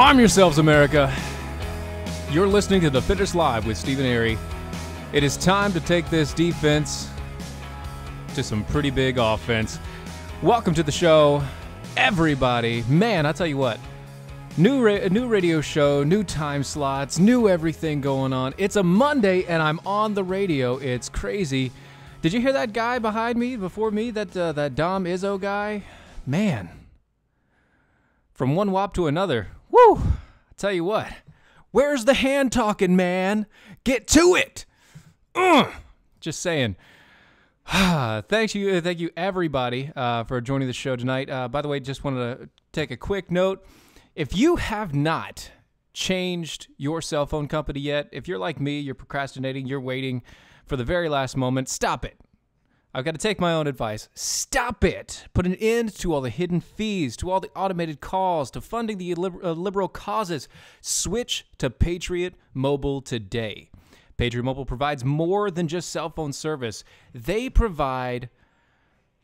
Arm yourselves, America. You're listening to The Fittest Live with Steven Airey. It is time to take this defense to some pretty big offense. Welcome to the show, everybody. Man, I tell you what, new radio show, new time slots, new everything going on. It's a Monday, and I'm on the radio. It's crazy. Did you hear that guy behind me, before me, that Dom Izzo guy? Man, from one WAP to another. Woo! I tell you what, where's the hand talking, man? Get to it! Just saying. Thank you everybody for joining the show tonight. By the way, just wanted to take a quick note. If you have not changed your cell phone company yet, if you're like me, you're procrastinating, you're waiting for the very last moment, stop it. I've got to take my own advice. Stop it. Put an end to all the hidden fees, to all the automated calls, to funding the liberal causes. Switch to Patriot Mobile today. Patriot Mobile provides more than just cell phone service. They provide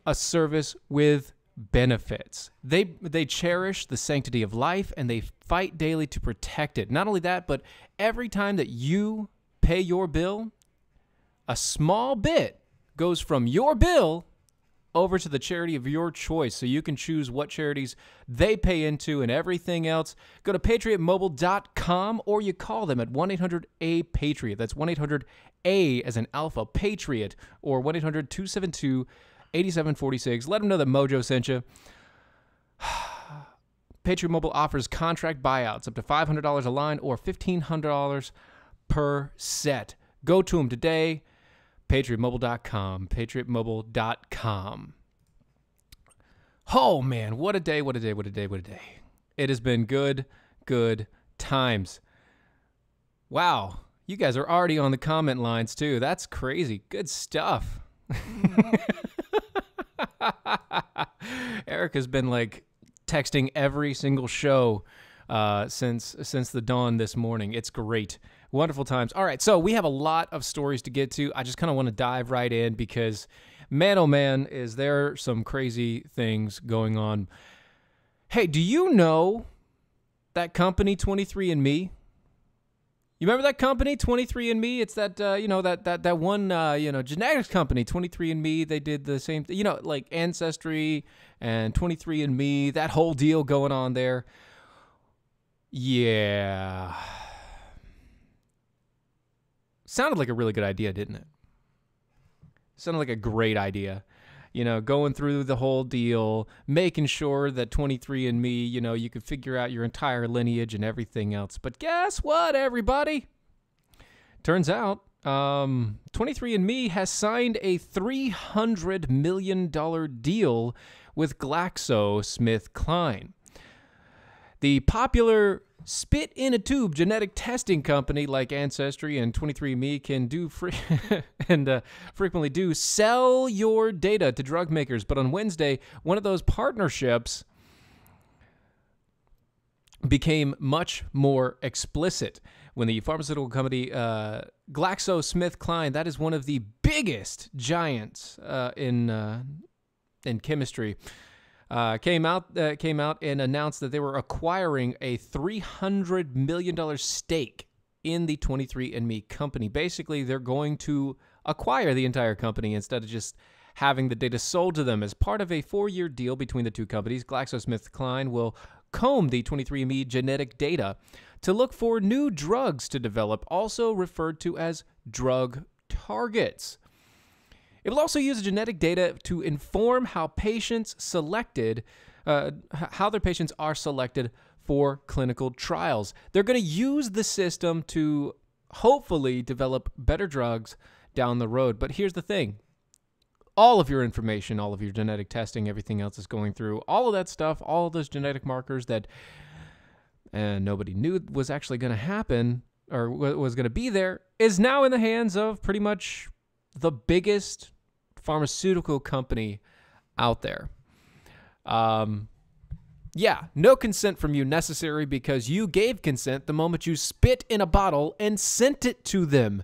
a service with benefits. They cherish the sanctity of life, and they fight daily to protect it. Not only that, but every time that you pay your bill, a small bit goes from your bill over to the charity of your choice, so you can choose what charities they pay into and everything else. Go to patriotmobile.com, or you call them at 1-800-A-PATRIOT. That's 1-800-A as in Alpha, Patriot, or 1-800-272-8746. Let them know that Mojo sent you. Patriot Mobile offers contract buyouts up to $500 a line or $1,500 per set. Go to them today. PatriotMobile.com. PatriotMobile.com. Oh, man. What a day, what a day, what a day, what a day. It has been good times. Wow. You guys are already on the comment lines, too. That's crazy. Good stuff. Eric has been, texting every single show since the dawn this morning. It's great. Wonderful times. All right, so we have a lot of stories to get to. I just kind of want to dive right in because, man, oh man, is there some crazy things going on. Hey, do you know that company 23andMe? You remember that company 23andMe? It's that that one genetics company 23andMe. They did the same thing, like Ancestry and 23andMe. That whole deal going on there. Yeah. Sounded like a really good idea, didn't it? Sounded like a great idea. Going through the whole deal, making sure that 23andMe, you could figure out your entire lineage and everything else. But guess what, everybody? Turns out, 23andMe has signed a $300 million deal with GlaxoSmithKline. The popular spit-in-a-tube genetic testing company like Ancestry and 23andMe can do frequently do sell your data to drug makers. But on Wednesday, one of those partnerships became much more explicit when the pharmaceutical company GlaxoSmithKline, that is one of the biggest giants in chemistry, came out and announced that they were acquiring a $300 million stake in the 23andMe company. Basically, they're going to acquire the entire company instead of just having the data sold to them. As part of a 4-year deal between the two companies, GlaxoSmithKline will comb the 23andMe genetic data to look for new drugs to develop, also referred to as drug targets. It will also use genetic data to inform how patients how their patients are selected for clinical trials. They're going to use the system to hopefully develop better drugs down the road. But here's the thing. All of your information, all of your genetic testing, everything else is going through, all of that stuff, all of those genetic markers that nobody knew was actually going to happen or was going to be there, is now in the hands of pretty much the biggest pharmaceutical company out there. No consent from you necessary because you gave consent the moment you spit in a bottle and sent it to them.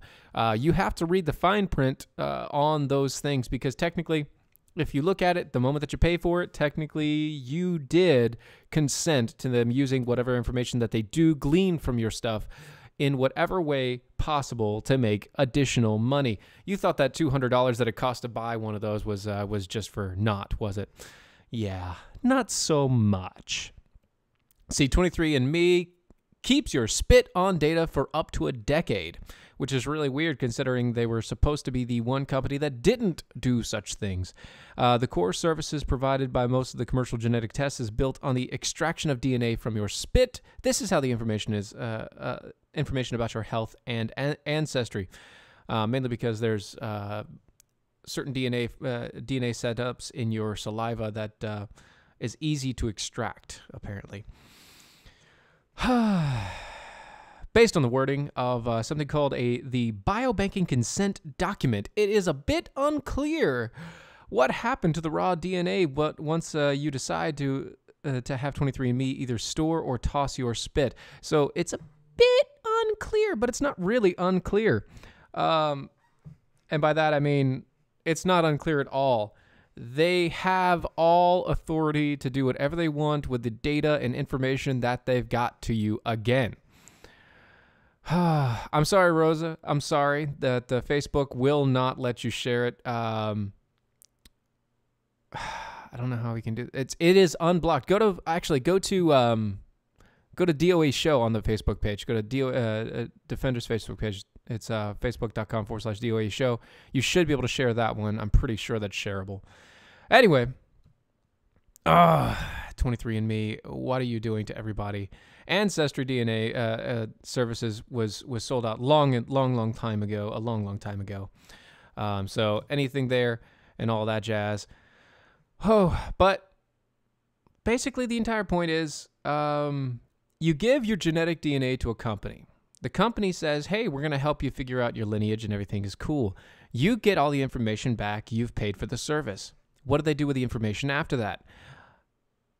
You have to read the fine print on those things because technically If you look at it, the moment that you pay for it, technically you did consent to them using whatever information that they do glean from your stuff in whatever way possible to make additional money. You thought that $200 that it cost to buy one of those was just for naught, was it? Yeah, not so much. See, 23andMe keeps your spit on data for up to a decade, which is really weird considering they were supposed to be the one company that didn't do such things. The core services provided by most of the commercial genetic tests is built on the extraction of DNA from your spit. This is how the information is information about your health and ancestry, mainly because there's certain DNA setups in your saliva that is easy to extract, apparently. Based on the wording of something called the biobanking consent document, it is a bit unclear what happened to the raw DNA. But once you decide to have 23andMe either store or toss your spit, so it's a bit unclear, but it's not really unclear. And by that I mean it's not unclear at all. They have all authority to do whatever they want with the data and information that they've got to you again. I'm sorry, Rosa. I'm sorry that Facebook will not let you share it. I don't know how we can do it. It is unblocked. Go to DOA Show on the Facebook page. Go to Defender's Facebook page. It's facebook.com/DOA Show. You should be able to share that one. I'm pretty sure that's shareable. Anyway, 23andMe, what are you doing to everybody? Ancestry DNA services was sold out long time ago, a long time ago. So anything there and all that jazz. But basically the entire point is you give your genetic DNA to a company. The company says, hey, we're going to help you figure out your lineage and everything is cool. You get all the information back. You've paid for the service. What do they do with the information after that?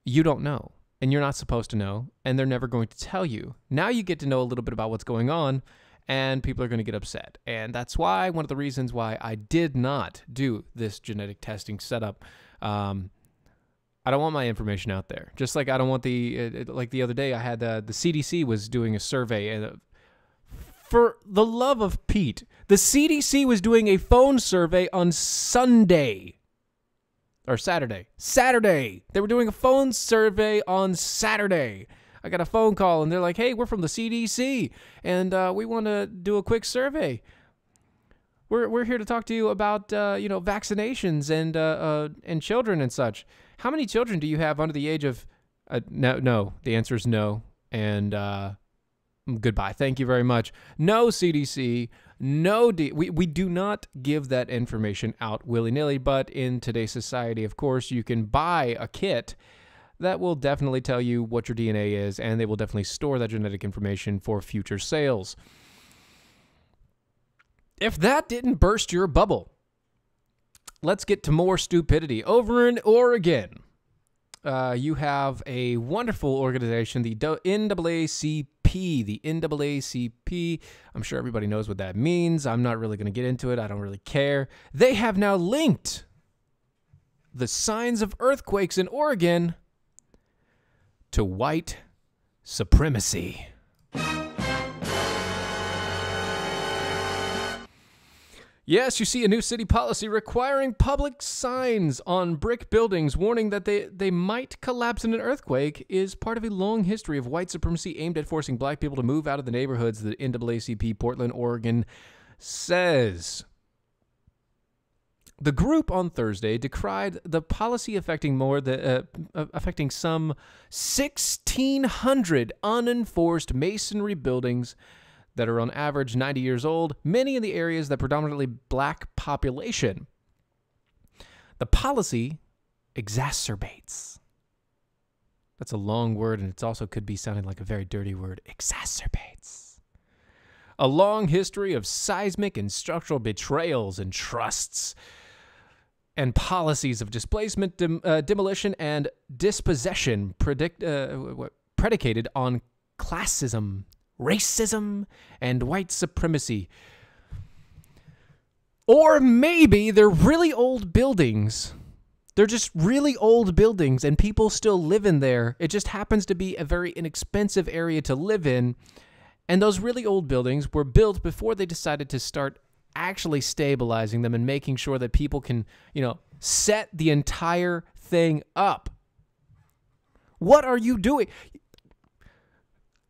You don't know, and you're not supposed to know, and they're never going to tell you. Now you get to know a little bit about what's going on, and people are going to get upset. And that's why one of the reasons why I did not do this genetic testing setup. I don't want my information out there. Just like I don't want like the other day I had the CDC was doing a survey, and for the love of Pete, the CDC was doing a phone survey on Sunday. Or Saturday. Saturday! They were doing a phone survey on Saturday. I got a phone call, and they're like, hey, we're from the CDC, and we want to do a quick survey. We're here to talk to you about, vaccinations and children and such. How many children do you have under the age of... No. The answer is no. And goodbye. Thank you very much. No, CDC. No, we do not give that information out willy-nilly, but in today's society, of course, you can buy a kit that will definitely tell you what your DNA is, and they will definitely store that genetic information for future sales. If that didn't burst your bubble, let's get to more stupidity. Over in Oregon, you have a wonderful organization, the NAACP. The NAACP, I'm sure everybody knows what that means. I'm not really going to get into it. I don't really care. They have now linked the signs of earthquakes in Oregon to white supremacy. Yes, you see a new city policy requiring public signs on brick buildings warning that they might collapse in an earthquake is part of a long history of white supremacy aimed at forcing black people to move out of the neighborhoods, the NAACP Portland, Oregon says. The group on Thursday decried the policy affecting some 1,600 unenforced masonry buildings that are on average 90 years old, many in the areas that predominantly black population. The policy exacerbates. That's a long word, and it also could be sounding like a very dirty word. Exacerbates. A long history of seismic and structural betrayals and trusts and policies of displacement, demolition, and dispossession predicated on classism, racism, and white supremacy. Or maybe they're really old buildings They're just really old buildings and people still live in there. It just happens to be a very inexpensive area to live in. And those really old buildings were built before they decided to start actually stabilizing them and making sure that people can, set the entire thing up. What are you doing?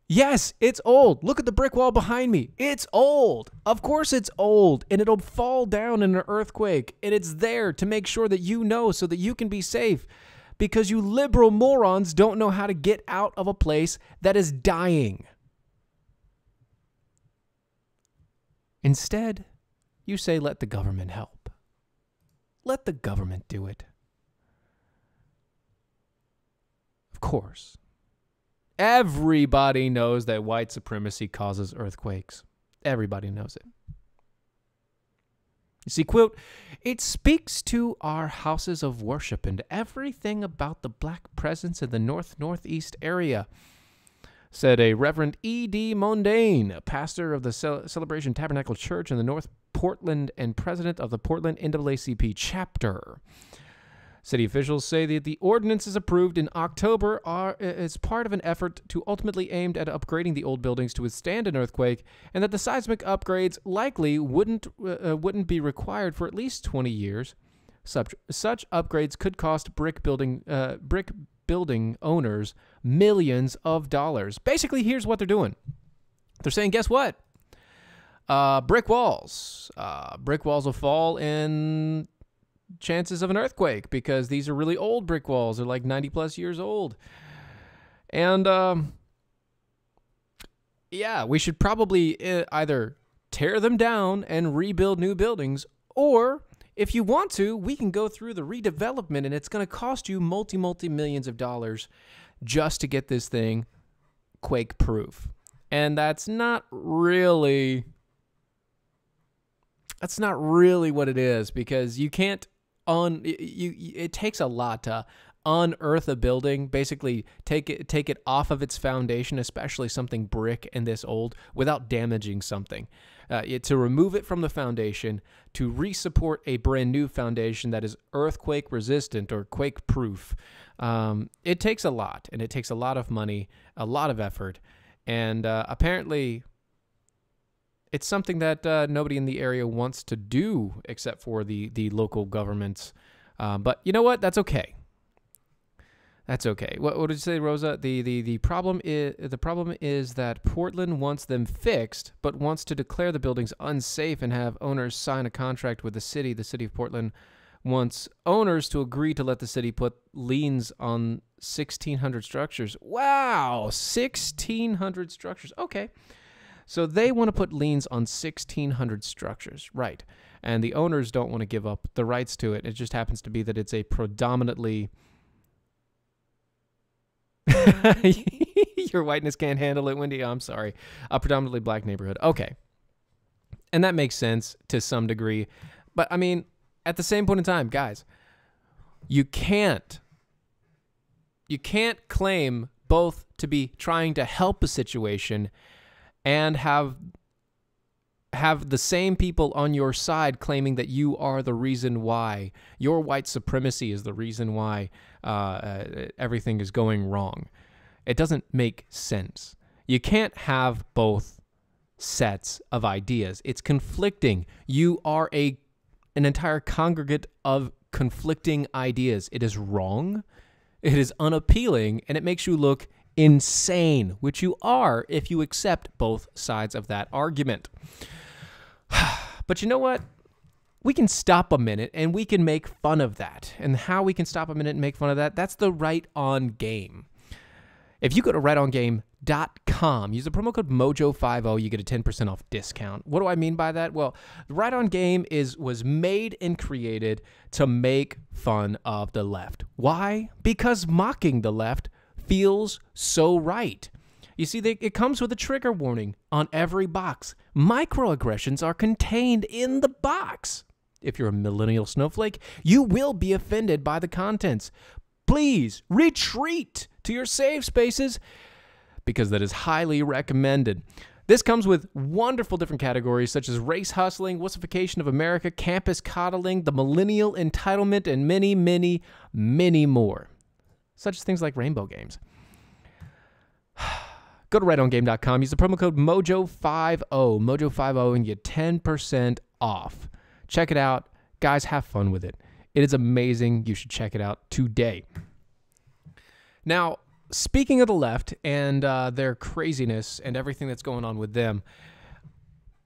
Yes, it's old. Look at the brick wall behind me. It's old. Of course it's old, and it'll fall down in an earthquake, and it's there to make sure that you know so that you can be safe, because you liberal morons don't know how to get out of a place that is dying. Instead, you say, let the government help. Let the government do it. Of course. Everybody knows that white supremacy causes earthquakes. Everybody knows it. You see, quote, it speaks to our houses of worship and everything about the black presence in the northeast area, said a Reverend E.D. Mondane, a pastor of the Celebration Tabernacle Church in the North Portland and president of the Portland NAACP chapter. City officials say that the ordinances approved in October is part of an effort to ultimately aimed at upgrading the old buildings to withstand an earthquake, and that the seismic upgrades likely wouldn't be required for at least 20 years. Such upgrades could cost brick building owners millions of dollars. Basically, here's what they're doing. They're saying, guess what? Brick walls. Brick walls will fall in chances of an earthquake because these are really old brick walls. They're like 90 plus years old. And yeah, we should probably either tear them down and rebuild new buildings, or if you want to, we can go through the redevelopment, and it's going to cost you multi-millions of dollars just to get this thing quake-proof. And that's not really what it is, because you can't it takes a lot to unearth a building, basically take it off of its foundation, especially something brick and this old, without damaging something. To remove it from the foundation, to resupport a brand new foundation that is earthquake resistant or quake proof, it takes a lot, and it takes a lot of money, a lot of effort, and apparently it's something that nobody in the area wants to do except for the local governments. But you know what? That's okay. That's okay. What did you say, Rosa? The problem is that Portland wants them fixed, but wants to declare the buildings unsafe and have owners sign a contract with the city. The city of Portland wants owners to agree to let the city put liens on 1,600 structures. Wow, 1,600 structures. Okay. So they want to put liens on 1,600 structures, right? And the owners don't want to give up the rights to it. It just happens to be that it's a predominantly... Your whiteness can't handle it, Wendy. I'm sorry. A predominantly black neighborhood. Okay. And that makes sense to some degree. But, I mean, at the same point in time, guys, you can't claim both to be trying to help a situation and have the same people on your side claiming that you are the reason why, your white supremacy is the reason why everything is going wrong. It doesn't make sense. You can't have both sets of ideas. It's conflicting. You are an entire congregate of conflicting ideas. It is wrong, it is unappealing, and it makes you look insane, which you are if you accept both sides of that argument. But you know what? We can stop a minute and we can make fun of that. And how we can stop a minute and make fun of that, that's the Right On Game. If you go to rightongame.com, use the promo code MOJO50, you get a 10% off discount. What do I mean by that? Well, the Right On Game was made and created to make fun of the left. Why? Because mocking the left feels so right. You see, it comes with a trigger warning on every box. Microaggressions are contained in the box. If you're a millennial snowflake, you will be offended by the contents. Please retreat to your safe spaces, because that is highly recommended. This comes with wonderful different categories such as race hustling, wussification of America, campus coddling, the millennial entitlement, and many, many, many more. Such as things like rainbow games. Go to RightOnGame.com. Use the promo code MOJO50, MOJO50, and get 10% off. Check it out. Guys, have fun with it. It is amazing. You should check it out today. Now, speaking of the left and their craziness and everything that's going on with them,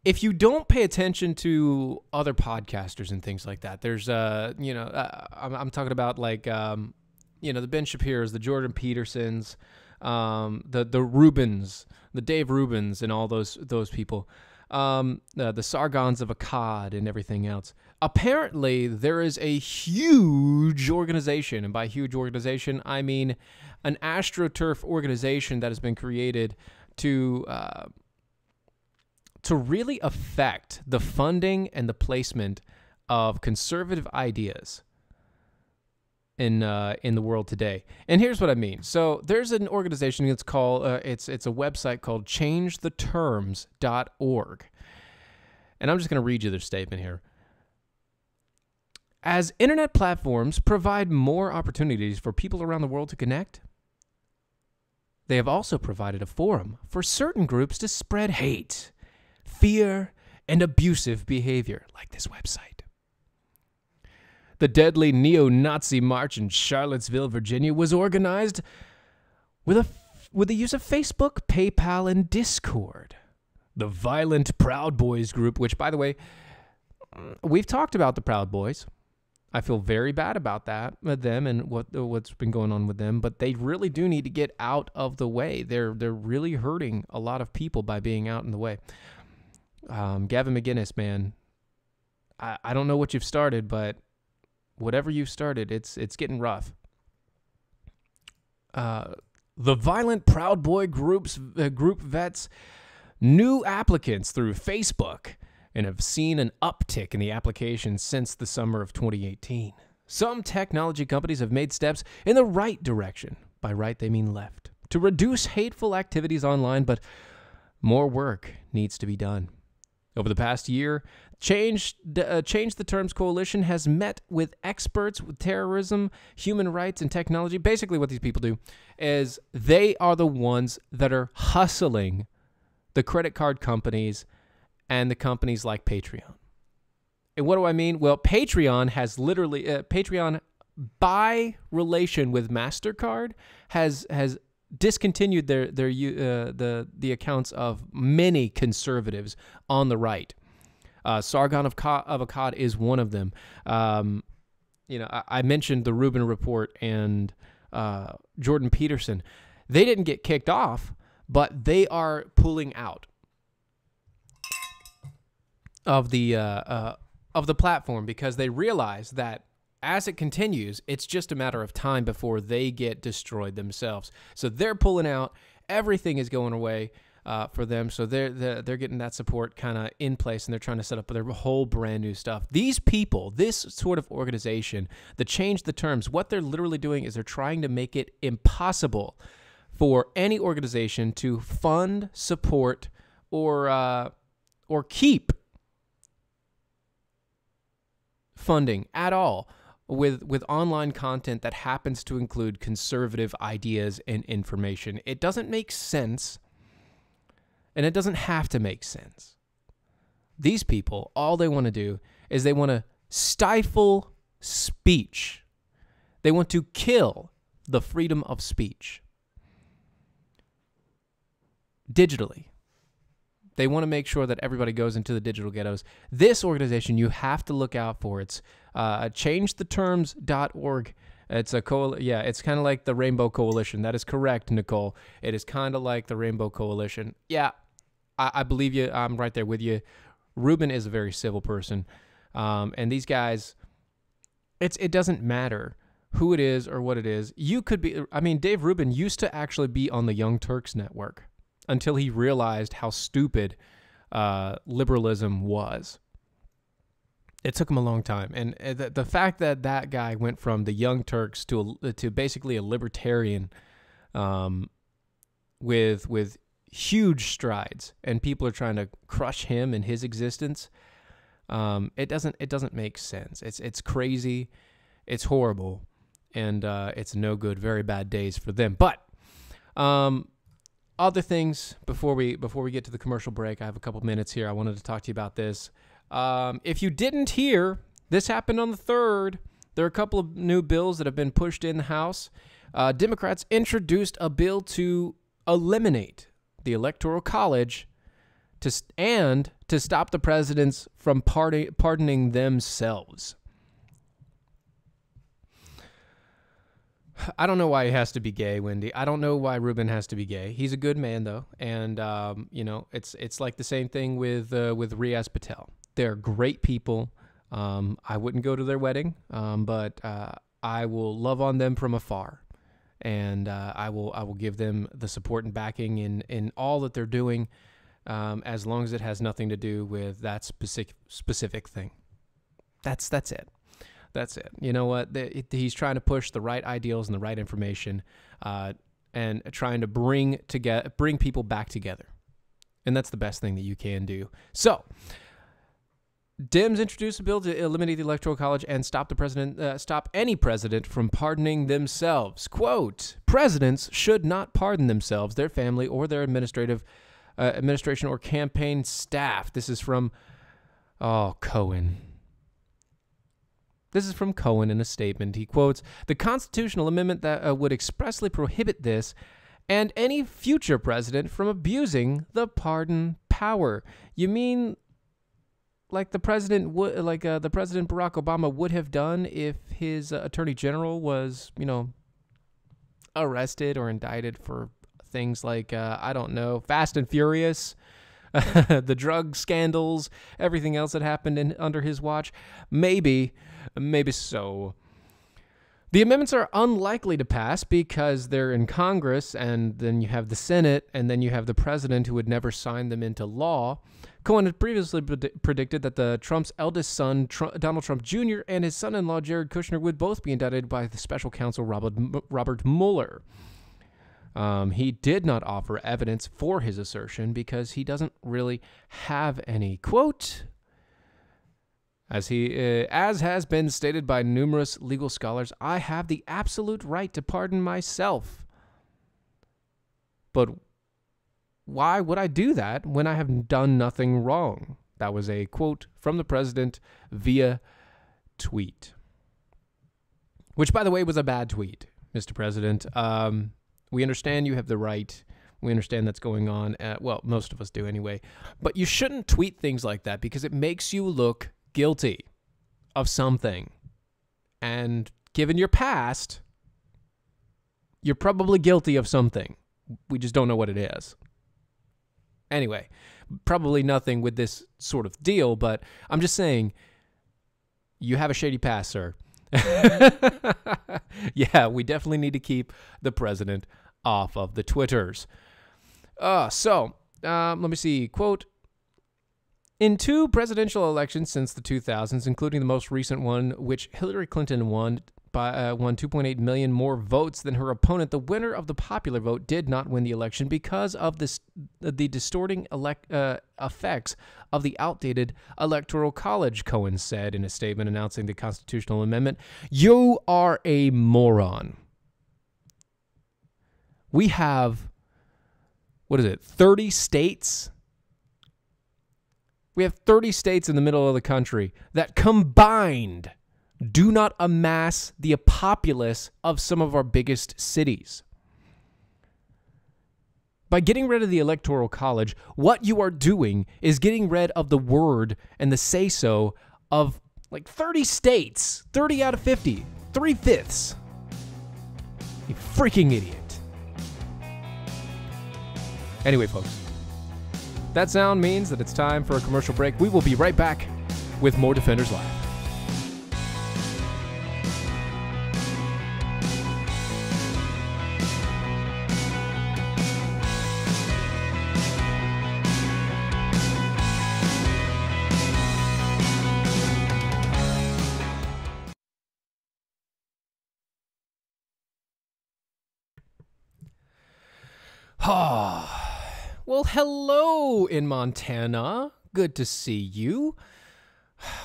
if you don't pay attention to other podcasters and things like that, there's, I'm talking about like, the Ben Shapiro's, the Jordan Petersons, the Rubens, the Dave Rubens, and all those people, the Sargons of Akkad and everything else. Apparently, there is a huge organization, and by huge organization, I mean an AstroTurf organization that has been created to really affect the funding and the placement of conservative ideas in the world today. And here's what I mean. So there's an organization that's called it's a website called changetheterms.org. And I'm just going to read you their statement here. As internet platforms provide more opportunities for people around the world to connect, they have also provided a forum for certain groups to spread hate, fear, and abusive behavior, like this website. The deadly neo-Nazi march in Charlottesville, Virginia, was organized with the use of Facebook, PayPal, and Discord. The violent Proud Boys group, which, by the way, we've talked about the Proud Boys. I feel very bad about that, them and what's been going on with them, but they really do need to get out of the way. They're really hurting a lot of people by being out in the way. Gavin McInnes, man, I don't know what you've started, but whatever you've started, it's getting rough. The violent Proud Boy group vets new applicants through Facebook and have seen an uptick in the applications since the summer of 2018. Some technology companies have made steps in the right direction. By right, they mean left. To reduce hateful activities online, but more work needs to be done. Over the past year, Change the Terms Coalition has met with experts with terrorism, human rights, and technology. Basically, what these people do is they are the ones that are hustling the credit card companies and the companies like Patreon. And what do I mean? Well, Patreon has literally, Patreon, by relation with MasterCard, has discontinued the accounts of many conservatives on the right. Sargon of Akkad is one of them. I mentioned the Rubin Report and Jordan Peterson. They didn't get kicked off, but they are pulling out of the platform because they realize that as it continues, it's just a matter of time before they get destroyed themselves. So they're pulling out. Everything is going away for them. So they're getting that support kind of in place, and they're trying to set up their whole brand new stuff. These people, this sort of organization, the Change the Terms, what they're literally doing is they're trying to make it impossible for any organization to fund, support, or keep funding at all with online content that happens to include conservative ideas and information. It doesn't make sense, and it doesn't have to make sense. These people, all they want to do is they want to stifle speech. They want to kill the freedom of speech digitally. They want to make sure that everybody goes into the digital ghettos. This organization you have to look out for. It's changetheterms.org. It's it's kind of like the Rainbow Coalition. That is correct, Nicole. It is kind of like the Rainbow Coalition. Yeah, I believe you. I'm right there with you. Rubin is a very civil person. And these guys, it doesn't matter who it is or what it is. You could be, Dave Rubin used to actually be on the Young Turks network until he realized how stupid liberalism was. It took him a long time. And the fact that that guy went from the Young Turks to basically a libertarian with huge strides, and people are trying to crush him and his existence. It doesn't make sense. It's crazy, it's horrible, and it's no good. Very bad days for them. But other things before we get to the commercial break. I have a couple minutes here. I wanted to talk to you about this. If you didn't hear, this happened on the 3rd. There are a couple of new bills that have been pushed in the House. Democrats introduced a bill to eliminate the Electoral College to stop the presidents from pardoning themselves. I don't know why he has to be gay, Wendy. I don't know why Ruben has to be gay. He's a good man, though, and it's like the same thing with Riaz Patel. They're great people. I wouldn't go to their wedding, but I will love on them from afar, and I will give them the support and backing in all that they're doing, as long as it has nothing to do with that specific thing. That's it. That's it. You know what? He's trying to push the right ideals and the right information, and trying to bring people back together, and that's the best thing that you can do. So, Dems introduced a bill to eliminate the Electoral College and stop any president from pardoning themselves. Quote, presidents should not pardon themselves, their family, or their administration or campaign staff. This is from Cohen. This is from Cohen in a statement. He quotes, the constitutional amendment that would expressly prohibit this and any future president from abusing the pardon power. You mean like the president the President Barack Obama would have done if his attorney general was, arrested or indicted for things like, I don't know, Fast and Furious, the drug scandals, everything else that happened under his watch? Maybe so. The amendments are unlikely to pass because they're in Congress, and then you have the Senate, and then you have the president who would never sign them into law. Cohen had previously predicted that Trump's eldest son, Donald Trump Jr., and his son-in-law, Jared Kushner, would both be indicted by the special counsel Robert Mueller. He did not offer evidence for his assertion because he doesn't really have any. Quote, as has been stated by numerous legal scholars, I have the absolute right to pardon myself. But why would I do that when I have done nothing wrong? That was a quote from the president via tweet. Which, by the way, was a bad tweet, Mr. President. We understand you have the right. We understand that's going on. Well, most of us do anyway. But you shouldn't tweet things like that because it makes you look guilty of something. And given your past, you're probably guilty of something. We just don't know what it is. Anyway, probably nothing with this sort of deal, but I'm just saying, you have a shady past, sir. Yeah, we definitely need to keep the president off of the Twitters. Let me see. Quote, in 2 presidential elections since the 2000s, including the most recent one, which Hillary Clinton won 2.8 million more votes than her opponent, the winner of the popular vote did not win the election because of the distorting effects of the outdated Electoral College, Cohen said in a statement announcing the constitutional amendment. You are a moron. We have, 30 states? We have 30 states in the middle of the country that combined do not amass the populace of some of our biggest cities. By getting rid of the Electoral College, what you are doing is getting rid of the word and the say-so of like 30 states, 30 out of 50, 3/5. You freaking idiot. Anyway, folks, that sound means that it's time for a commercial break. We will be right back with more Defenders Live. Well, hello in Montana. Good to see you.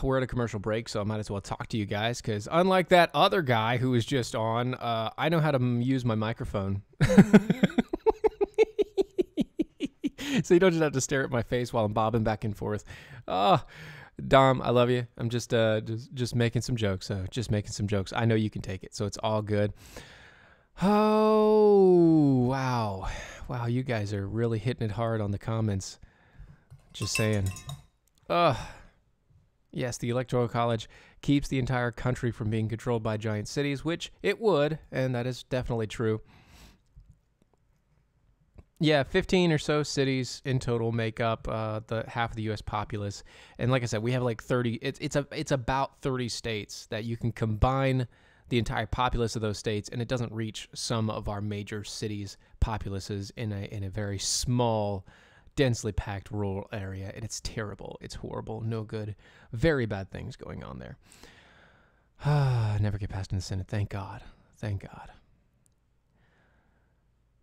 We're at a commercial break, so I might as well talk to you guys, because unlike that other guy who was just on, I know how to use my microphone. So you don't just have to stare at my face while I'm bobbing back and forth. Oh, Dom, I love you. I'm just making some jokes. Just making some jokes. I know you can take it, so it's all good. Oh, wow. Wow, you guys are really hitting it hard on the comments. Just saying. Yes, the Electoral College keeps the entire country from being controlled by giant cities, which it would, and that is definitely true. Yeah, 15 or so cities in total make up the half of the U.S. populace, and like I said, we have like 30. It's about 30 states that you can combine the entire populace of those states, and it doesn't reach some of our major cities' populaces in a very small, densely packed rural area, and it's terrible. It's horrible. No good. Very bad things going on there. Never get passed in the Senate. Thank God. Thank God.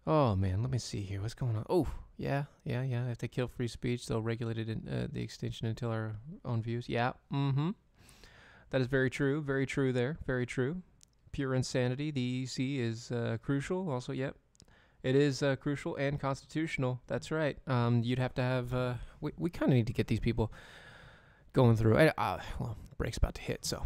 Oh, man. Let me see here. What's going on? Oh, yeah. If they kill free speech, they'll regulate it in the extinction until our own views. Yeah. That is very true. Very true there. Very true. Pure insanity. The EEC is crucial. Also, yep. It is crucial and constitutional. That's right. You'd have to have... we kind of need to get these people going through. Well, break's about to hit, so...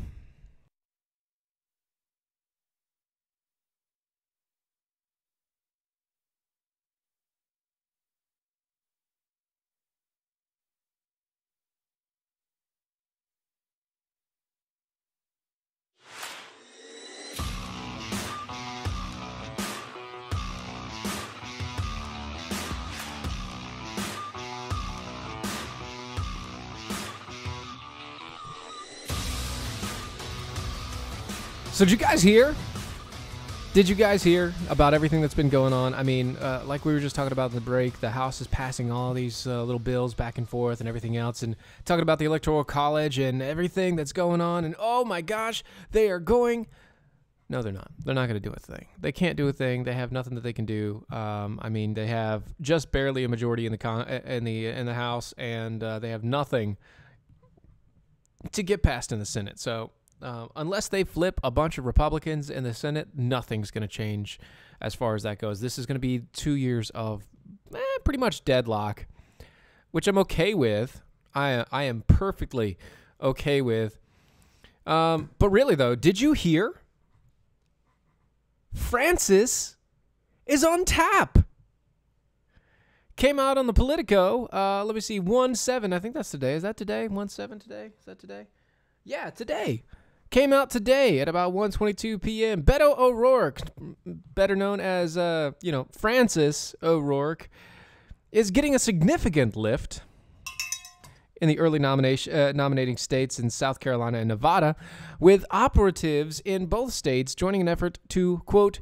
So did you guys hear? Did you guys hear about everything that's been going on? I mean, like we were just talking about in the break, the House is passing all these little bills back and forth and everything else, and talking about the Electoral College and everything that's going on, and oh my gosh, they are going... No, they're not. They're not going to do a thing. They can't do a thing. They have nothing that they can do. I mean, they have just barely a majority in the House, and they have nothing to get passed in the Senate. So... unless they flip a bunch of Republicans in the Senate, nothing's going to change as far as that goes. This is going to be 2 years of pretty much deadlock, which I'm okay with. I am perfectly okay with. But really, though, did you hear? Francis is on tap. Came out on the Politico. Let me see, 1/7. I think that's today. Is that today? 1/7 today? Is that today? Yeah, today. Came out today at about 1:22 p.m. Beto O'Rourke, better known as, Francis O'Rourke, is getting a significant lift in the early nominating states in South Carolina and Nevada, with operatives in both states joining an effort to, quote,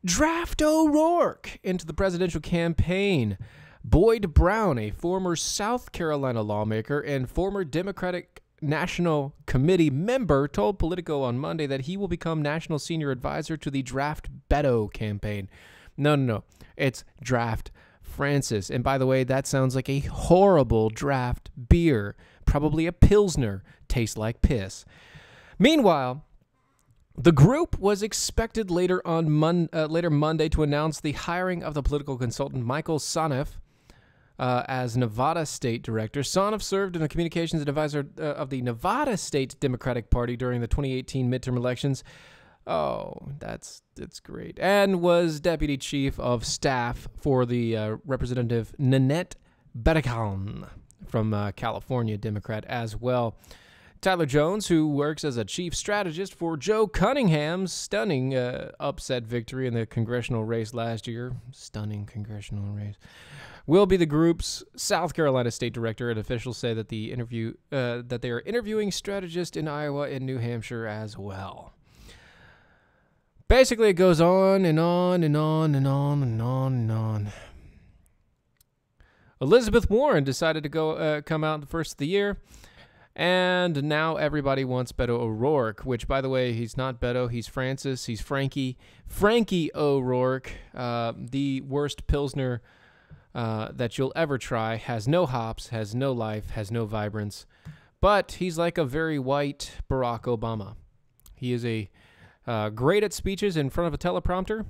draft O'Rourke into the presidential campaign. Boyd Brown, a former South Carolina lawmaker and former Democratic National Committee member, told Politico on Monday that he will become national senior advisor to the Draft Beto campaign. No. It's Draft Francis. And by the way, that sounds like a horrible draft beer. Probably a Pilsner. Tastes like piss. Meanwhile, the group was expected later Monday to announce the hiring of the political consultant Michael Soneff as Nevada State Director. Soneff served in the communications advisor of the Nevada State Democratic Party during the 2018 midterm elections. Oh, that's great. And was Deputy Chief of Staff for the Representative Nanette Berrigan from California, Democrat as well. Tyler Jones, who works as a chief strategist for Joe Cunningham's stunning upset victory in the congressional race last year. Stunning congressional race. Will be the group's South Carolina state director, and officials say that they are interviewing strategists in Iowa and New Hampshire as well. Basically, it goes on and on and on and on and on and on. Elizabeth Warren decided to come out the first of the year, and now everybody wants Beto O'Rourke, which, by the way, he's not Beto, he's Francis, he's Frankie O'Rourke, the worst Pilsner that you'll ever try. Has no hops, has no life, has no vibrance. But he's like a very white Barack Obama. He is great at speeches in front of a teleprompter.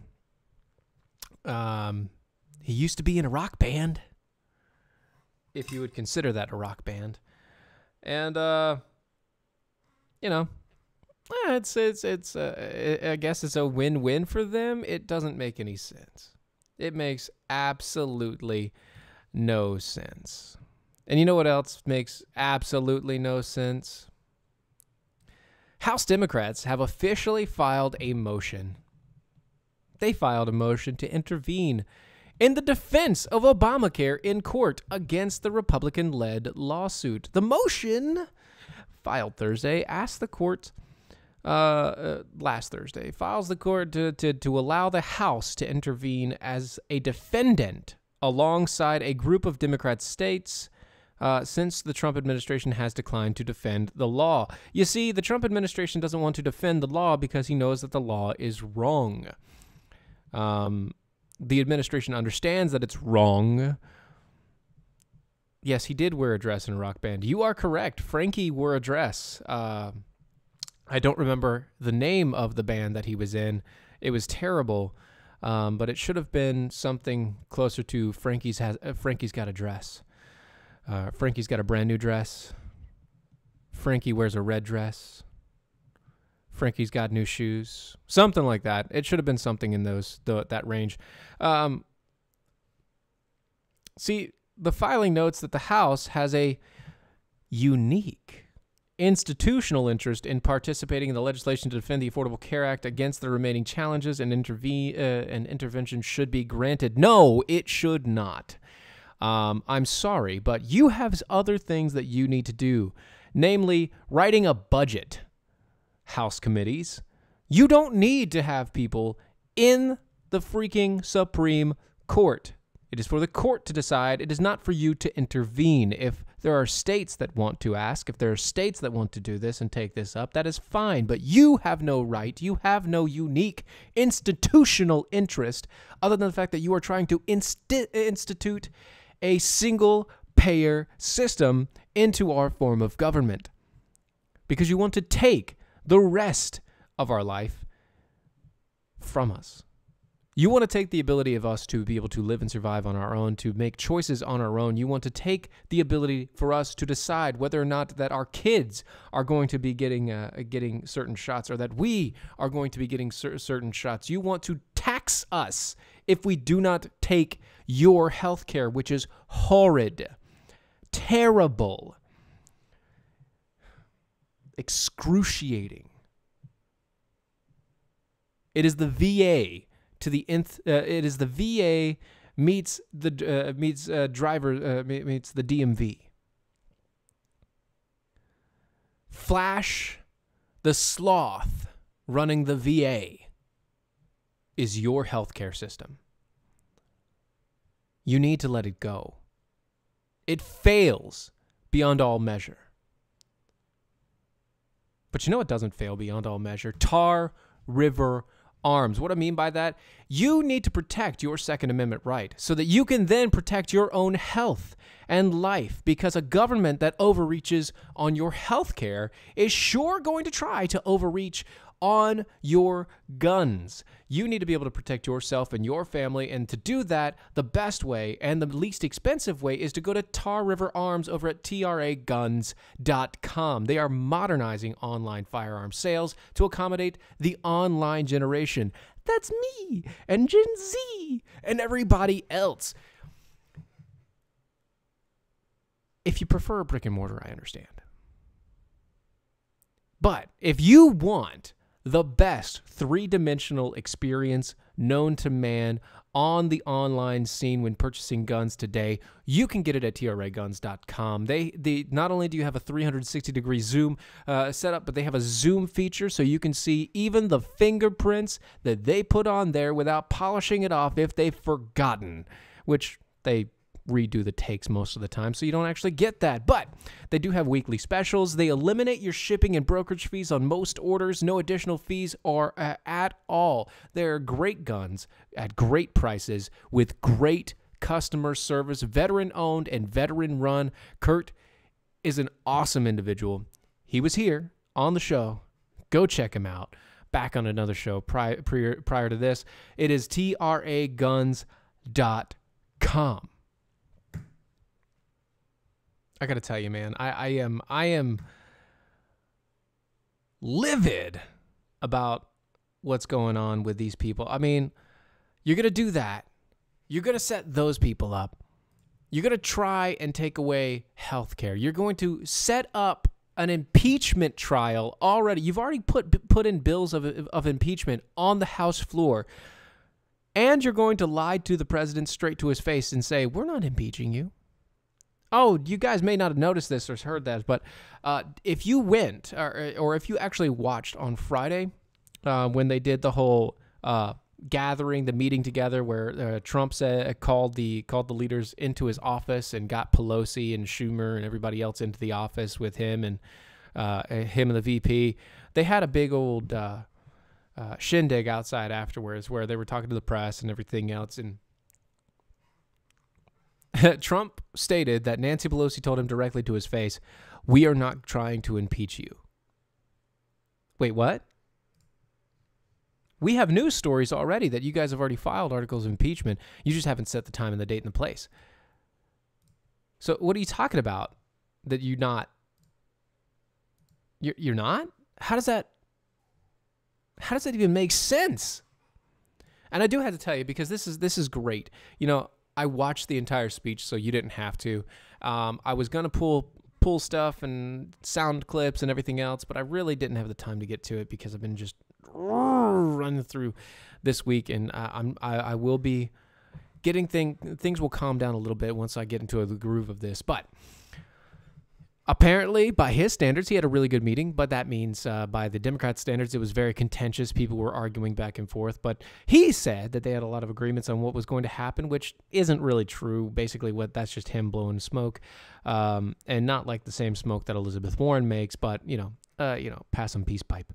He used to be in a rock band, if you would consider that a rock band. And, I guess it's a win-win for them. It doesn't make any sense. It makes absolutely no sense. And you know what else makes absolutely no sense? House Democrats have officially filed a motion. They filed a motion to intervene in the defense of Obamacare in court against the Republican-led lawsuit. The motion, filed Thursday, asked the court last Thursday, files the court to allow the House to intervene as a defendant alongside a group of Democrat states since the Trump administration has declined to defend the law. You see, the Trump administration doesn't want to defend the law because he knows that the law is wrong. The administration understands that it's wrong. Yes, he did wear a dress in a rock band. You are correct. Frankie wore a dress. I don't remember the name of the band that he was in. It was terrible, but it should have been something closer to Frankie's Got a Dress. Frankie's got a brand new dress. Frankie wears a red dress. Frankie's got new shoes. Something like that. It should have been something in that range. See, the filing notes that the House has a unique institutional interest in participating in the legislation to defend the Affordable Care Act against the remaining challenges, and intervention should be granted. No, it should not. I'm sorry, but you have other things that you need to do, namely writing a budget. House committees. You don't need to have people in the freaking Supreme Court. It is for the court to decide. It is not for you to intervene. If there are states that want to ask, if there are states that want to do this and take this up, that is fine. But you have no right. You have no unique institutional interest other than the fact that you are trying to institute a single-payer system into our form of government. Because you want to take the rest of our life from us. You want to take the ability of us to be able to live and survive on our own, to make choices on our own. You want to take the ability for us to decide whether or not that our kids are going to be getting certain shots, or that we are going to be getting certain shots. You want to tax us if we do not take your health care, which is horrid, terrible, excruciating. It is the VA to the nth. It is the VA meets the DMV. Flash, the sloth running the VA, is your healthcare system. You need to let it go. It fails beyond all measure. But you know what doesn't fail beyond all measure? Tar River Arms. What I mean by that? You need to protect your Second Amendment right so that you can then protect your own health and life, because a government that overreaches on your health care is sure going to try to overreach on your guns. You need to be able to protect yourself and your family, and to do that, the best way and the least expensive way is to go to Tar River Arms over at traguns.com. They are modernizing online firearm sales to accommodate the online generation. That's me and Gen Z and everybody else. If you prefer a brick and mortar, I understand. But if you want the best three-dimensional experience known to man on the online scene when purchasing guns today, you can get it at traguns.com. They not only do you have a 360-degree zoom setup, but they have a zoom feature so you can see even the fingerprints that they put on there without polishing it off if they've forgotten, which they redo the takes most of the time, so you don't actually get that. But they do have weekly specials. They eliminate your shipping and brokerage fees on most orders. No additional fees or at all. They're great guns at great prices with great customer service, veteran-owned and veteran-run. Kurt is an awesome individual. He was here on the show. Go check him out. Back on another show prior to this. It is traguns.com. I got to tell you, man, I am livid about what's going on with these people. I mean, you're going to do that. You're going to set those people up. You're going to try and take away health care. You're going to set up an impeachment trial already. You've already put in bills of impeachment on the House floor. And you're going to lie to the president straight to his face and say, we're not impeaching you. Oh, you guys may not have noticed this or heard that, but if you went or if you actually watched on Friday when they did the whole gathering, the meeting together where Trump called the leaders into his office and got Pelosi and Schumer and everybody else into the office with him and the VP, they had a big old shindig outside afterwards where they were talking to the press and everything else, and Trump stated that Nancy Pelosi told him directly to his face, "We are not trying to impeach you." Wait, what? We have news stories already that you guys have already filed articles of impeachment. You just haven't set the time and the date and the place. So what are you talking about? That you're not? You're not? How does that even make sense? And I do have to tell you, because this is great. You know, I watched the entire speech, so you didn't have to. I was gonna pull stuff and sound clips and everything else, but I really didn't have the time to get to it because I've been just running through this week, and I will be getting things will calm down a little bit once I get into the groove of this. But apparently, by his standards, he had a really good meeting, but that means by the Democrat standards, it was very contentious. People were arguing back and forth, but he said that they had a lot of agreements on what was going to happen, which isn't really true. Basically, that's just him blowing smoke, and not like the same smoke that Elizabeth Warren makes, but pass some peace pipe.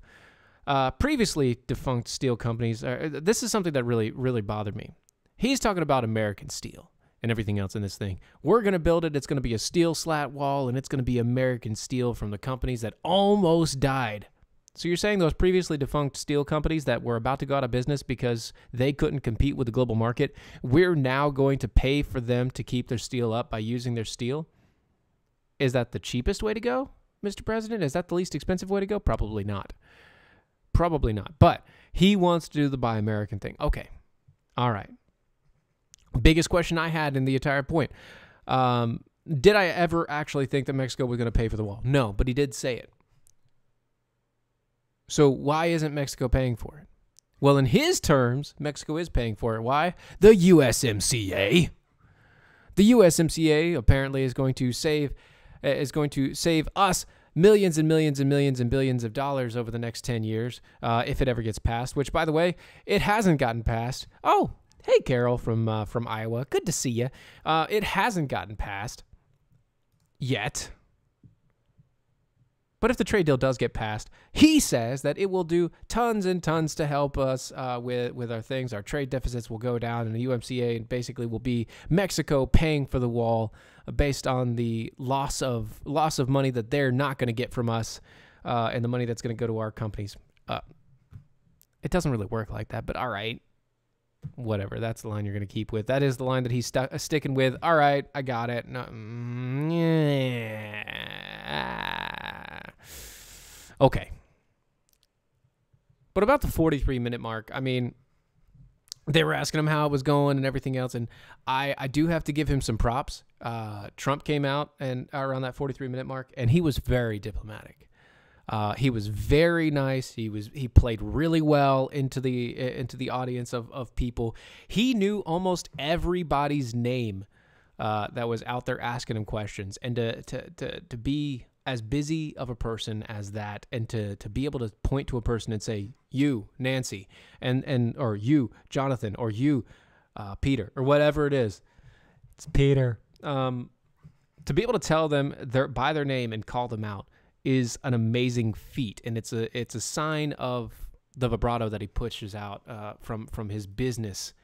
Previously defunct steel companies. This is something that really, really bothered me. He's talking about American steel and everything else in this thing. We're going to build it. It's going to be a steel slat wall, and it's going to be American steel from the companies that almost died. So you're saying those previously defunct steel companies that were about to go out of business because they couldn't compete with the global market, we're now going to pay for them to keep their steel up by using their steel? Is that the cheapest way to go, Mr. President? Is that the least expensive way to go? Probably not. Probably not. But he wants to do the Buy American thing. Okay. All right. Biggest question I had in the entire point. Did I ever actually think that Mexico was going to pay for the wall? No, but he did say it. So why isn't Mexico paying for it? Well, in his terms, Mexico is paying for it. Why? The USMCA. The USMCA apparently is going to save us millions and millions and millions and billions of dollars over the next 10 years, if it ever gets passed, which, by the way, it hasn't gotten passed. Oh, hey, Carol from Iowa. Good to see you. It hasn't gotten passed yet. But if the trade deal does get passed, he says that it will do tons and tons to help us with our things. Our trade deficits will go down, and the UMCA basically will be Mexico paying for the wall based on the loss of money that they're not going to get from us, and the money that's going to go to our companies. It doesn't really work like that, but all right. Whatever, that's the line you're going to keep with. That is the line that he's sticking with. All right, I got it. No, okay. But about the 43-minute mark, I mean, they were asking him how it was going and everything else, and I do have to give him some props. Trump came out and around that 43-minute mark, and he was very diplomatic. He was very nice. He played really well into the audience of people. He knew almost everybody's name that was out there asking him questions, and to be as busy of a person as that, and to be able to point to a person and say, "You, Nancy," and or "You, Jonathan," or "You, Peter," or whatever it is. It's Peter. To be able to tell them by their name and call them out is an amazing feat, and it's a sign of the vibrato that he pushes out from his business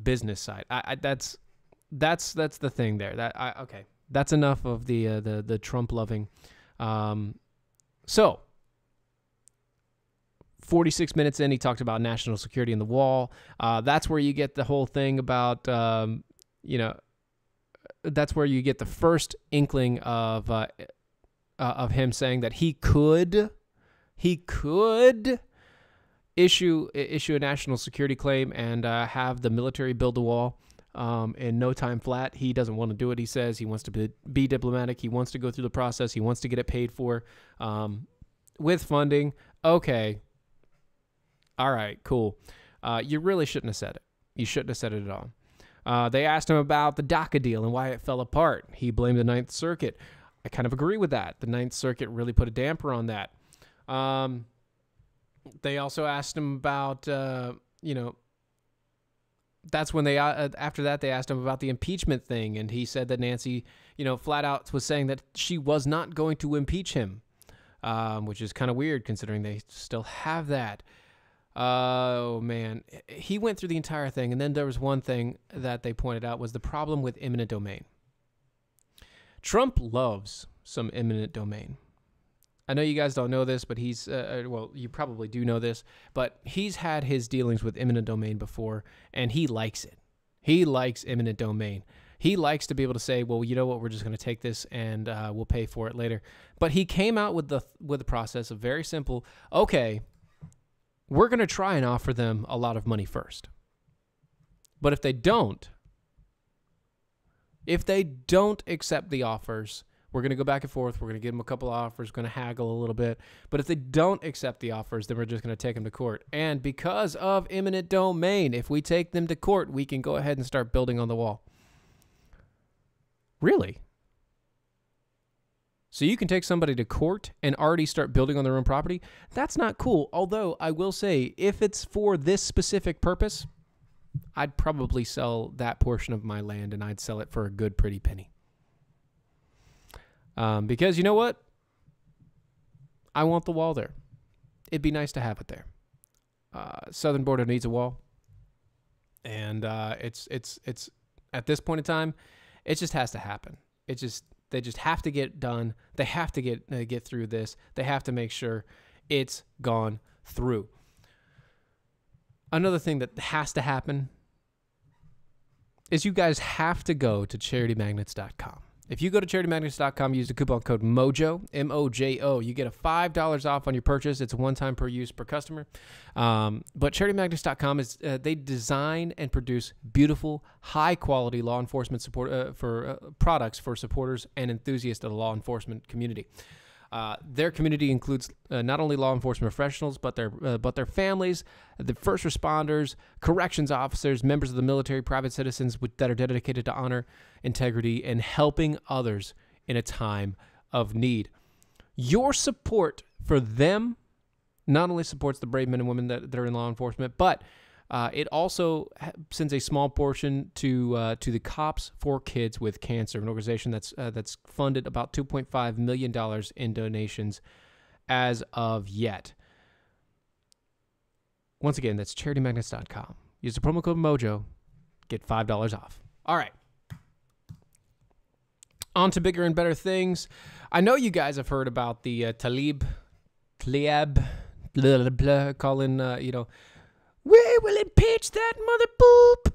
business side. That's the thing there. Okay. That's enough of the Trump loving. So 46 minutes in, he talked about national security and the wall. That's where you get the whole thing about, that's where you get the first inkling of him saying that he could issue a national security claim and have the military build the wall in no time flat. He doesn't want to do it. He says he wants to be diplomatic. He wants to go through the process. He wants to get it paid for with funding. Okay. All right, cool. You really shouldn't have said it. You shouldn't have said it at all. They asked him about the DACA deal and why it fell apart. He blamed the Ninth Circuit. I kind of agree with that. The Ninth Circuit really put a damper on that. They also asked him about, that's when they, after that, they asked him about the impeachment thing. And he said that Nancy, flat out was saying that she was not going to impeach him, which is kind of weird considering they still have that. Oh, man. He went through the entire thing, and then there was one thing that they pointed out was the problem with eminent domain. Trump loves some eminent domain. I know you guys don't know this, but he's, well, you probably do know this, but he's had his dealings with eminent domain before, and he likes it. He likes eminent domain. He likes to be able to say, well, you know what, we're just going to take this and we'll pay for it later. But he came out with the process of very simple, okay, we're going to try and offer them a lot of money first. But if they don't accept the offers, we're going to go back and forth. We're going to give them a couple of offers, going to haggle a little bit. But if they don't accept the offers, then we're just going to take them to court. And because of eminent domain, if we take them to court, we can go ahead and start building on the wall. Really? So you can take somebody to court and already start building on their own property? That's not cool. Although I will say, if it's for this specific purpose, I'd probably sell that portion of my land and I'd sell it for a good, pretty penny. Because you know what? I want the wall there. It'd be nice to have it there. Southern border needs a wall. And it's at this point in time, it just has to happen. They just have to get done. They have to get through this. They have to make sure it's gone through. Another thing that has to happen is you guys have to go to charitymagnets.com. If you go to charitymagnets.com, use the coupon code MOJO, M-O-J-O, you get a $5 off on your purchase. It's a one-time per use per customer. But charitymagnets.com is they design and produce beautiful, high-quality law enforcement support products for supporters and enthusiasts of the law enforcement community. Their community includes not only law enforcement professionals, but their families, the first responders, corrections officers, members of the military, private citizens that are dedicated to honor, integrity, and helping others in a time of need. Your support for them not only supports the brave men and women that are in law enforcement, but it also sends a small portion to the Cops for Kids with Cancer, an organization that's funded about $2.5 million in donations as of yet. Once again, that's charitymagnets.com. Use the promo code MOJO, get $5 off. All right. On to bigger and better things. I know you guys have heard about the Tlaib, calling, we will impeach that mother boop.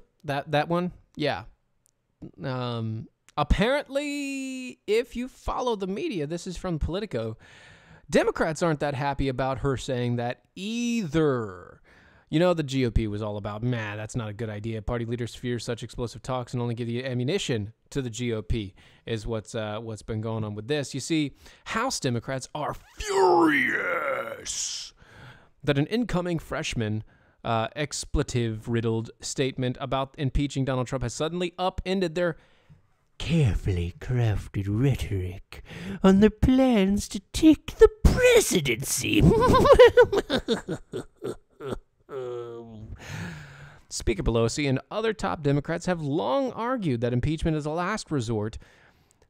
That one? Yeah. Apparently, if you follow the media, this is from Politico, Democrats aren't that happy about her saying that either. You know, the GOP was all about, man, that's not a good idea. Party leaders fear such explosive talks and only give the ammunition to the GOP is what's been going on with this. You see, House Democrats are furious that an incoming freshman expletive-riddled statement about impeaching Donald Trump has suddenly upended their carefully crafted rhetoric on their plans to take the presidency. Speaker Pelosi and other top Democrats have long argued that impeachment is a last resort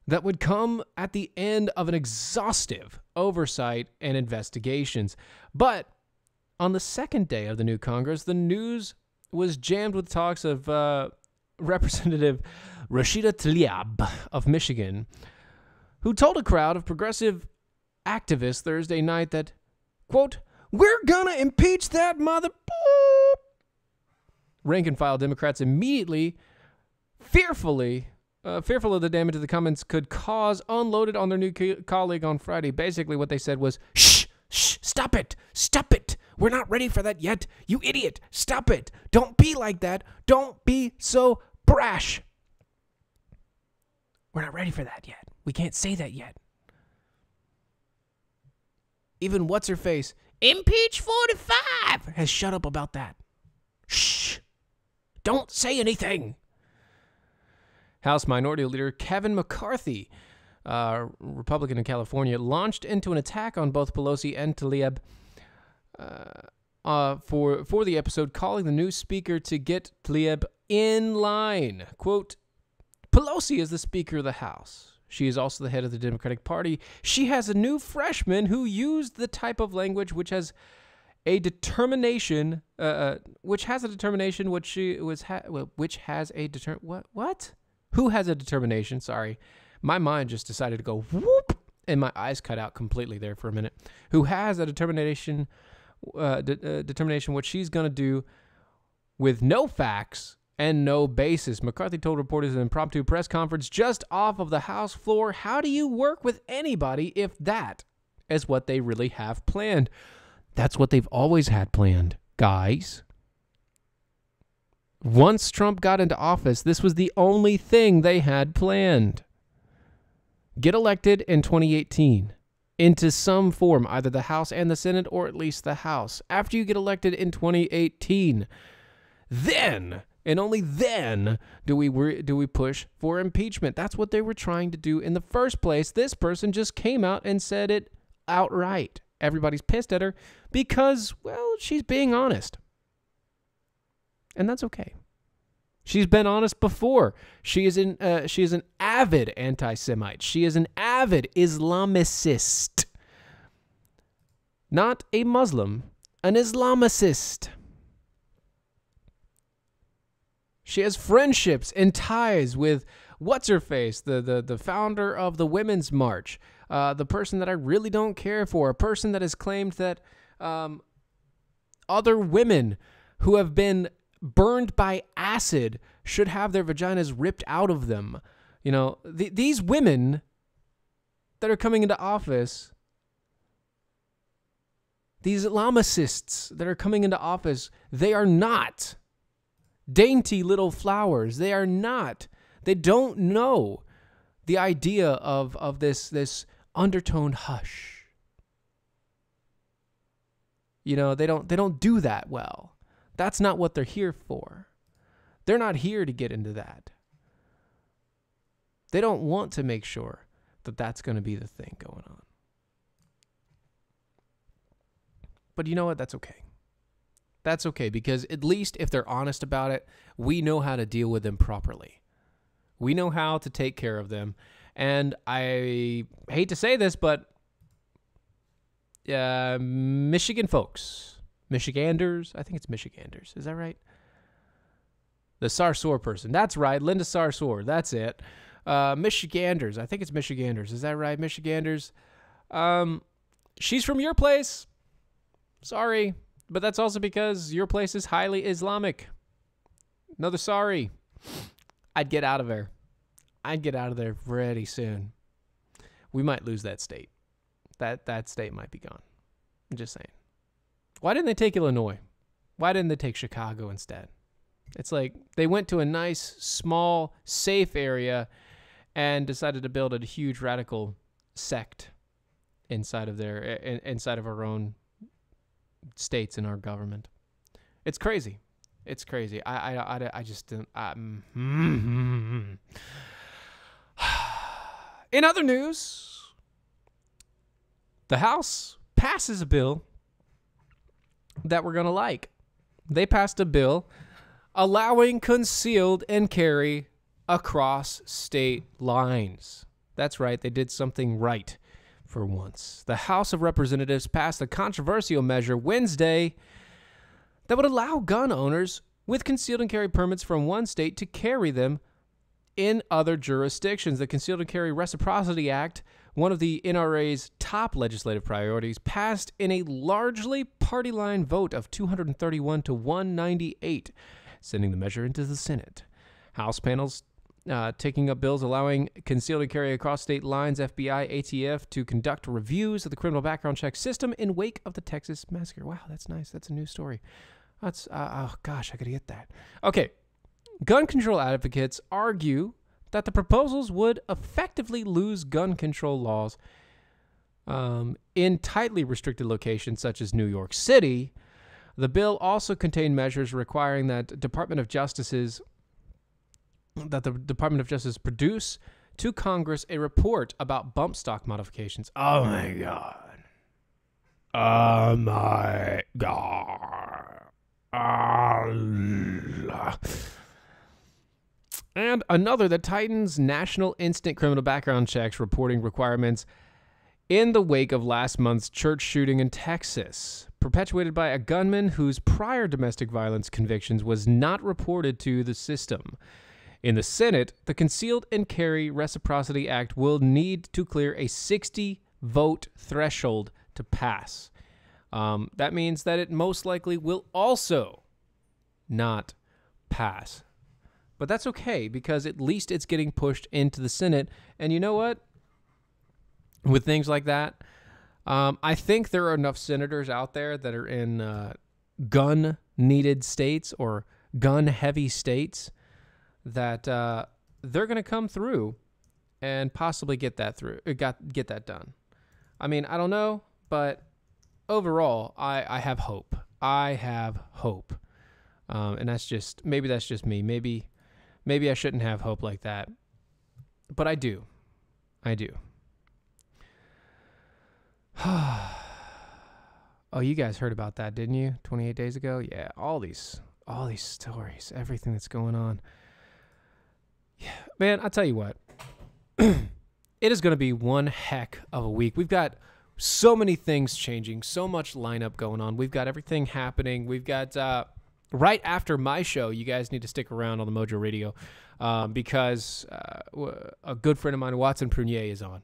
that would come at the end of an exhaustive oversight and investigations. But on the second day of the new Congress, the news was jammed with talks of Representative Rashida Tlaib of Michigan, who told a crowd of progressive activists Thursday night that, quote, "We're gonna impeach that mother..." Rank-and-file Democrats immediately, fearful of the damage the comments could cause, unloaded on their new colleague on Friday. Basically, what they said was, "Shh, stop it, we're not ready for that yet, you idiot, stop it, don't be like that, don't be so brash. We're not ready for that yet, we can't say that yet." Even what's-her-face, Impeach 45, has shut up about that. Shh, don't say anything. House Minority Leader Kevin McCarthy, Republican in California, launched into an attack on both Pelosi and Tlaib for the episode, calling the new speaker to get Tlaib in line. Quote, "Pelosi is the Speaker of the House. She is also the head of the Democratic Party. She has a new freshman who used the type of language which has a determination, Who has a determination? Sorry. My mind just decided to go whoop, and my eyes cut out completely there for a minute. Who has a determination what she's going to do with no facts and no basis. McCarthy told reporters in an impromptu press conference just off of the House floor, how do you work with anybody if that is what they really have planned? That's what they've always had planned, guys. Once Trump got into office, this was the only thing they had planned. Get elected in 2018 into some form, either the House and the Senate, or at least the House. After you get elected in 2018, then, and only then, do we push for impeachment. That's what they were trying to do in the first place. This person just came out and said it outright. Everybody's pissed at her because, well, she's being honest. And that's okay. She's been honest before. She is an avid anti-Semite. She is an avid Islamicist. Not a Muslim, an Islamicist. She has friendships and ties with what's-her-face, the founder of the Women's March, the person that I really don't care for, a person that has claimed that other women who have been burned by acid should have their vaginas ripped out of them. You know, these women that are coming into office, these Islamicists that are coming into office, they are not dainty little flowers. They are not. They don't know the idea of this undertoned hush. You know, they don't do that well. That's not what they're here for. They're not here to get into that. They don't want to make sure that that's going to be the thing going on. But you know what? That's okay. That's okay, because at least if they're honest about it, we know how to deal with them properly. We know how to take care of them. And I hate to say this, but Michigan folks, Michiganders, I think it's Michiganders. Is that right? The Sarsour person. That's right. Linda Sarsour. That's it. Michiganders. I think it's Michiganders. Is that right? Michiganders. She's from your place. Sorry. But that's also because your place is highly Islamic. Another sorry. I'd get out of there. I'd get out of there pretty soon. We might lose that state. That state might be gone. I'm just saying. Why didn't they take Illinois? Why didn't they take Chicago instead? It's like they went to a nice, small, safe area and decided to build a huge radical sect inside of our own states in our government. It's crazy. It's crazy. I just don't. In other news, the House passes a bill that we're going to like. They passed a bill allowing concealed and carry across state lines. That's right. They did something right for once. The House of Representatives passed a controversial measure Wednesday that would allow gun owners with concealed and carry permits from one state to carry them in other jurisdictions. The Concealed and Carry Reciprocity Act, one of the NRA's top legislative priorities, passed in a largely party line vote of 231 to 198, sending the measure into the Senate. House panels taking up bills allowing concealed and carry across state lines, FBI, ATF to conduct reviews of the criminal background check system in wake of the Texas massacre. Wow, that's nice. That's a news story. That's, oh gosh, I gotta get that. Okay. Gun control advocates argue that the proposals would effectively lose gun control laws in tightly restricted locations such as New York City. The bill also contained measures requiring that the Department of Justice produce to Congress a report about bump stock modifications. Oh my God. Oh my God. And another that tightens national instant criminal background checks reporting requirements in the wake of last month's church shooting in Texas, perpetuated by a gunman whose prior domestic violence convictions was not reported to the system. In the Senate, the Concealed and Carry Reciprocity Act will need to clear a 60-vote threshold to pass. That means that it most likely will also not pass. But that's okay, because at least it's getting pushed into the Senate. And you know what? With things like that, I think there are enough senators out there that are in gun-needed states or gun-heavy states that they're going to come through and possibly get that done. I mean, I don't know, but overall, I have hope. I have hope. And maybe that's just me. Maybe I shouldn't have hope like that. But I do. Oh, you guys heard about that, didn't you? 28 days ago? Yeah, all these stories, everything that's going on. Yeah, man, I'll tell you what. It is going to be one heck of a week. We've got so many things changing, so much lineup going on. We've got everything happening. We've got right after my show, you guys need to stick around on the Mojo Radio because a good friend of mine, Watson Prunier, is on.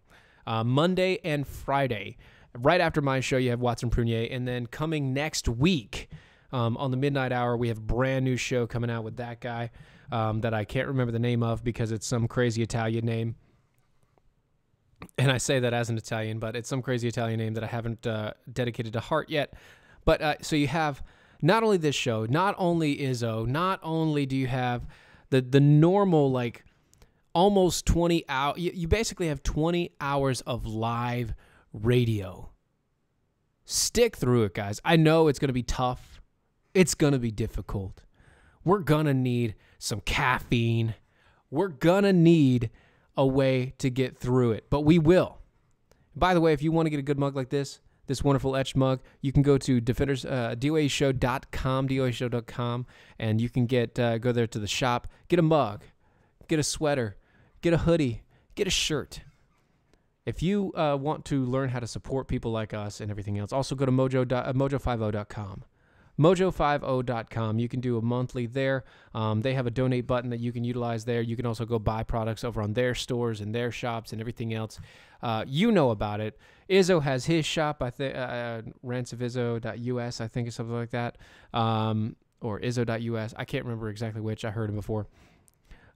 Monday and Friday. Right after my show, you have Watson Prunier. And then coming next week on the midnight hour, we have a brand new show coming out with that guy that I can't remember the name of because it's some crazy Italian name. And I say that as an Italian, but it's some crazy Italian name that I haven't dedicated to heart yet. But so you have not only this show, not only Izzo, not only do you have the normal, like, almost 20 hours. You basically have 20 hours of live radio. Stick through it, guys. I know it's going to be tough. It's going to be difficult. We're going to need some caffeine. We're going to need a way to get through it, but we will. By the way, if you want to get a good mug like this wonderful etched mug, you can go to DoaShow.com, and you can go there to the shop, get a mug, get a sweater, get a hoodie, get a shirt. If you want to learn how to support people like us and everything else, also go to mojo50.com. Mojo50.com. You can do a monthly there. They have a donate button that you can utilize there. You can also go buy products over on their stores and their shops and everything else. You know about it. Izzo has his shop, I think, rantsofizzo.us, I think, is something like that, or izzo.us. I can't remember exactly which. I heard him before.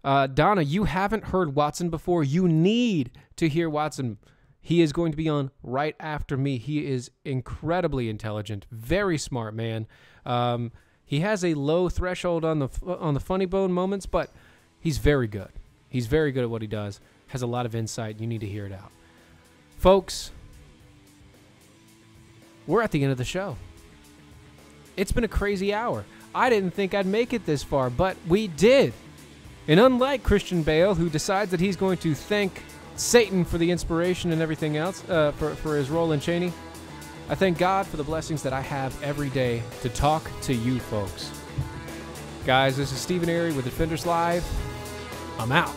Donna, you haven't heard Watson before. You need to hear Watson. He is going to be on right after me. He is incredibly intelligent, very smart man. He has a low threshold on the funny bone moments, but he's very good. He's very good at what he does. Has a lot of insight. You need to hear it out. Folks, we're at the end of the show. It's been a crazy hour. I didn't think I'd make it this far, but we did. And unlike Christian Bale, who decides that he's going to thank Satan for the inspiration and everything else, for his role in Cheney, I thank God for the blessings that I have every day to talk to you folks. Guys, this is Steven Airey with Defenders Live. I'm out.